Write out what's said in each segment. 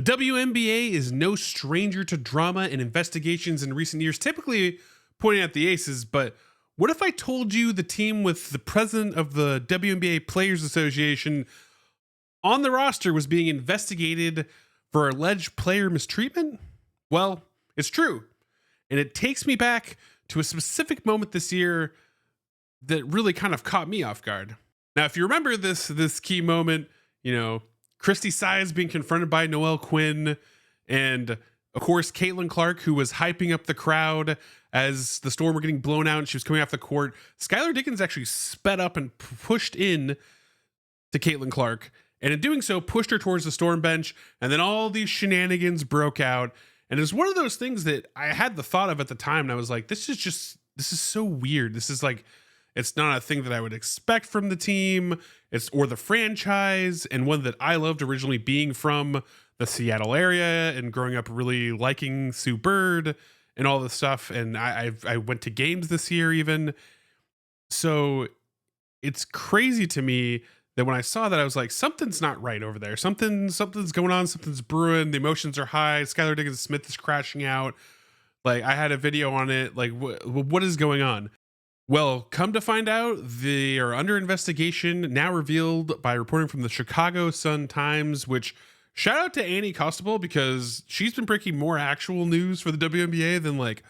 The WNBA is no stranger to drama and investigations in recent years, typically pointing at the aces. But what if I told you the team with the president of the WNBA Players Association on the roster was being investigated for alleged player mistreatment? Well, it's true. And it takes me back to a specific moment this year that really kind of caught me off guard. Now, if you remember this key moment, Christy Sides being confronted by Noelle Quinn, and of course Caitlin Clark, who was hyping up the crowd as the Storm were getting blown out and she was coming off the court. Skylar Diggins actually sped up and pushed in to Caitlin Clark, and in doing so pushed her towards the Storm bench, and then all these shenanigans broke out. And it's one of those things that I had the thought of at the time, and I was like, this is so weird. This is like, it's not a thing that I would expect from the team, or the franchise, and one that I loved originally, being from the Seattle area and growing up really liking Sue Bird and all this stuff. And I went to games this year even. So it's crazy to me that when I saw that, I was like, something's not right over there. Something's going on. Something's brewing. The emotions are high. Skylar Diggins-Smith is crashing out. Like, I had a video on it. Like, what is going on? Well, come to find out, they are under investigation, now revealed by reporting from the Chicago Sun-Times, which, shout out to Annie Costabile, because she's been breaking more actual news for the WNBA than like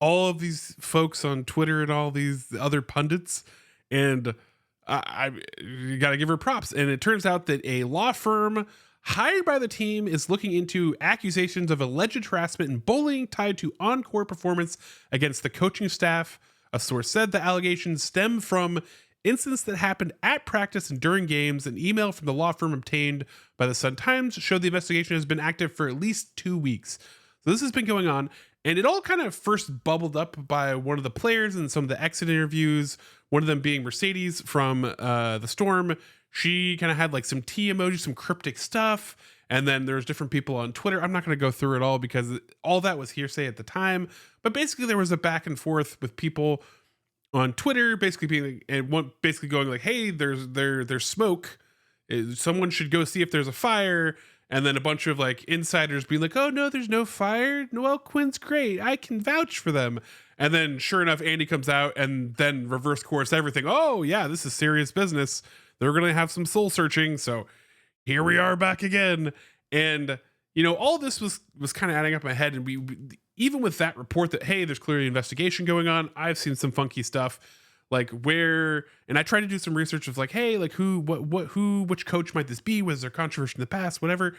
all of these folks on Twitter and all these other pundits. And I got to give her props. And it turns out that a law firm hired by the team is looking into accusations of alleged harassment and bullying tied to on-court performance against the coaching staff. A source said the allegations stem from incidents that happened at practice and during games. An email from the law firm obtained by the Sun-Times showed the investigation has been active for at least 2 weeks. So this has been going on, and it all kind of first bubbled up by one of the players in some of the exit interviews, one of them being Mercedes from the Storm. She kind of had like some T emojis, some cryptic stuff. And then there's different people on Twitter. I'm not going to go through it all because all that was hearsay at the time. But basically, there was a back and forth with people on Twitter, basically being basically going like, "Hey, there's smoke. Someone should go see if there's a fire." And then a bunch of like insiders being like, "Oh no, there's no fire. Noelle Quinn's great. I can vouch for them." And then sure enough, Andy comes out and then reverse course everything. Oh yeah, this is serious business. They're going to have some soul searching. So here we are back again. And, all this was kind of adding up in my head. And we even with that report that, hey, there's clearly an investigation going on, I've seen some funky stuff like and I tried to do some research of like, hey, like which coach might this be? Was there controversy in the past? Whatever.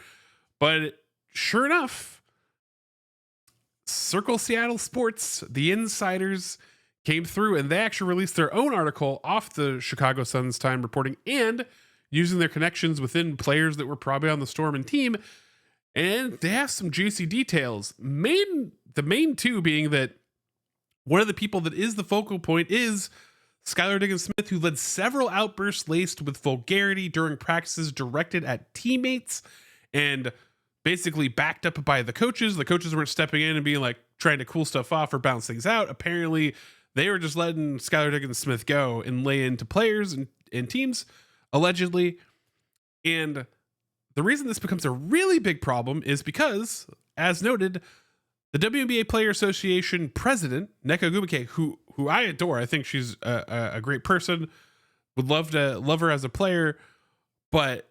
But sure enough, Circle Seattle Sports, the insiders came through, and they actually released their own article off the Chicago Sun's Time reporting and using their connections within players that were probably on the Storm and team. And they have some juicy details. The main two being that one of the people that is the focal point is Skylar Diggins-Smith, who led several outbursts laced with vulgarity during practices directed at teammates and basically backed up by the coaches. The coaches weren't stepping in and being like trying to cool stuff off or bounce things out. Apparently, they were just letting Skylar Diggins-Smith go and lay into players and teams, allegedly. And the reason this becomes a really big problem is because, as noted, the WNBA Player Association president, Nneka Ogwumike, who I adore, I think she's a great person, would love her as a player, but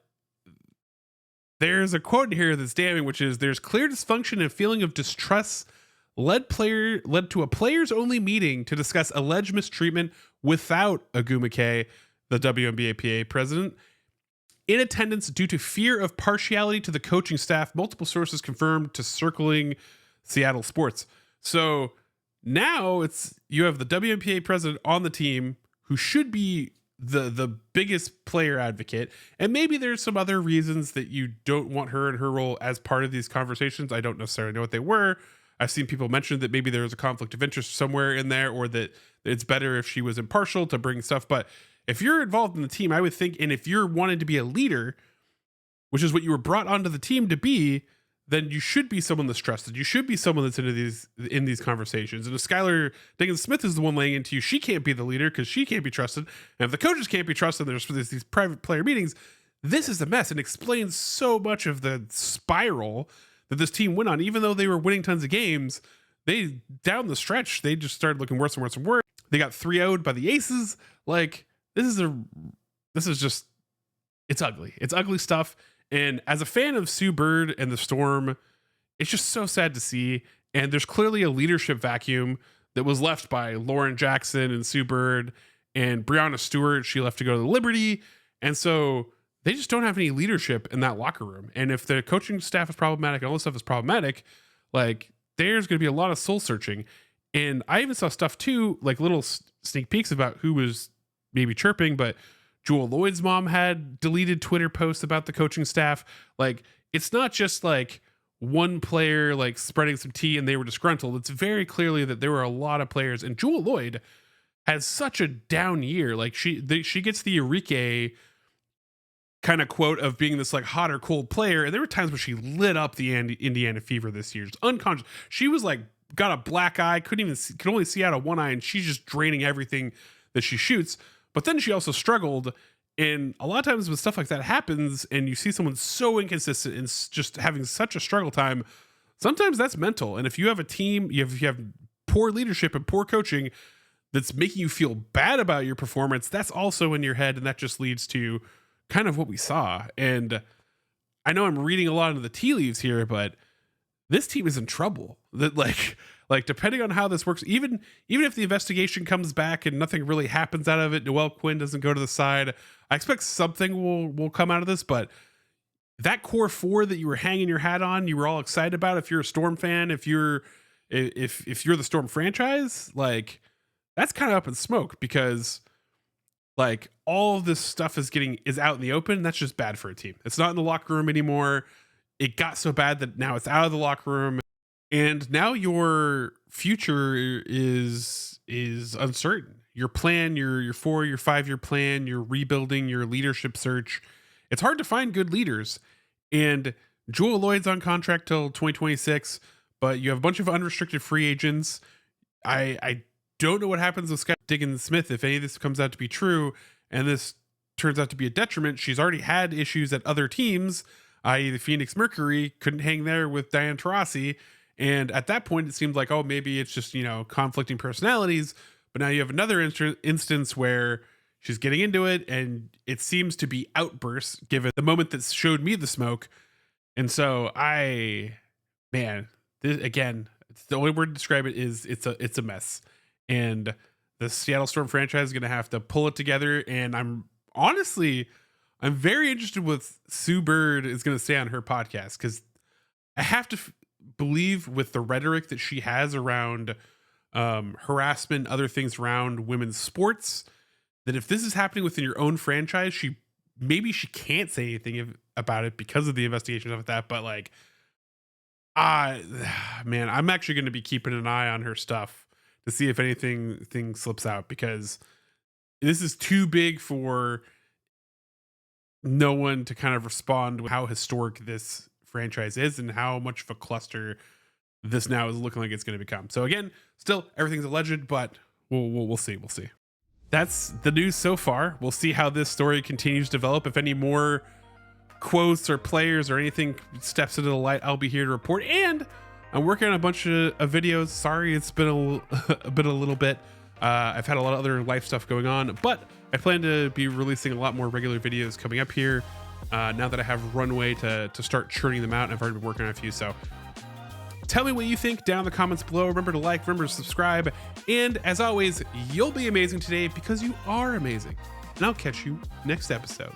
there's a quote here that's damning, which is, "There's clear dysfunction and feeling of distrust led to a players only meeting to discuss alleged mistreatment without Ogwumike," the WNBA president, "in attendance due to fear of partiality to the coaching staff," multiple sources confirmed to Circling Seattle Sports. So now you have the WNBA president on the team who should be the biggest player advocate, and maybe there's some other reasons that you don't want her and her role as part of these conversations. I don't necessarily know what they were. I've seen people mention that maybe there's a conflict of interest somewhere in there, or that it's better if she was impartial to bring stuff. But if you're involved in the team, I would think, and if you're wanting to be a leader, which is what you were brought onto the team to be, then you should be someone that's trusted. You should be someone that's in these conversations. And if Skylar Diggins-Smith is the one laying into you, she can't be the leader because she can't be trusted. And if the coaches can't be trusted, there's these private player meetings, this is a mess, and explains so much of the spiral that this team went on. Even though they were winning tons of games, they down the stretch, they just started looking worse and worse and worse. They got 3-0'd by the Aces. Like, this is just, it's ugly. It's ugly stuff. And as a fan of Sue Bird and the Storm, it's just so sad to see. And there's clearly a leadership vacuum that was left by Lauren Jackson and Sue Bird and Breanna Stewart. She left to go to the Liberty. And so they just don't have any leadership in that locker room. And if the coaching staff is problematic and all this stuff is problematic, like, there's going to be a lot of soul searching. And I even saw stuff too, like little sneak peeks about who was maybe chirping, but Jewel Lloyd's mom had deleted Twitter posts about the coaching staff. Like, it's not just like one player like spreading some tea and they were disgruntled. It's very clearly that there were a lot of players, and Jewel Lloyd has such a down year. Like, she gets the Eureka kind of quote of being this like hot or cold player. And there were times when she lit up the Indiana Fever this year. Just unconscious. She was like, got a black eye, could only see out of one eye, and she's just draining everything that she shoots. But then she also struggled. And a lot of times when stuff like that happens and you see someone so inconsistent and just having such a struggle time, sometimes that's mental. And if you have a team, you have poor leadership and poor coaching that's making you feel bad about your performance, that's also in your head. And that just leads to kind of what we saw. And I know I'm reading a lot of the tea leaves here, but this team is in trouble. That like depending on how this works, even if the investigation comes back and nothing really happens out of it, Noelle Quinn doesn't go to the side, I expect something will come out of this. But that core four that you were hanging your hat on, you were all excited about, if you're a Storm fan, if you're the Storm franchise, like, that's kind of up in smoke, because like all of this stuff is out in the open. That's just bad for a team. It's not in the locker room anymore. It got so bad that now it's out of the locker room, and now your future is uncertain. Your plan, your 5-year plan, your rebuilding, your leadership search. It's hard to find good leaders. And Jewel Lloyd's on contract till 2026, but you have a bunch of unrestricted free agents. I don't know what happens with Scott Diggins-Smith if any of this comes out to be true, and this turns out to be a detriment. She's already had issues at other teams, i.e. the Phoenix Mercury, couldn't hang there with Diane Taurasi. And at that point, it seemed like, oh, maybe it's just, conflicting personalities. But now you have another instance where she's getting into it, and it seems to be outbursts, given the moment that showed me the smoke. And so again, the only word to describe it is it's a mess. And the Seattle Storm franchise is going to have to pull it together. And I'm very interested with Sue Bird is going to stay on her podcast, because I have to believe with the rhetoric that she has around harassment, other things around women's sports, that if this is happening within your own franchise, she can't say anything about it because of the investigation of that. But like, man, I'm actually going to be keeping an eye on her stuff to see if anything slips out, because this is too big for no one to kind of respond with how historic this franchise is and how much of a cluster this now is looking like it's going to become. So again, still everything's alleged, but we'll see. We'll see. That's the news so far. We'll see how this story continues to develop. If any more quotes or players or anything steps into the light, I'll be here to report. And I'm working on a bunch of videos. Sorry, it's been a little bit. I've had a lot of other life stuff going on, but I plan to be releasing a lot more regular videos coming up here now that I have runway to start churning them out. And I've already been working on a few. So tell me what you think down in the comments below. Remember to like, remember to subscribe. And as always, you'll be amazing today because you are amazing. And I'll catch you next episode.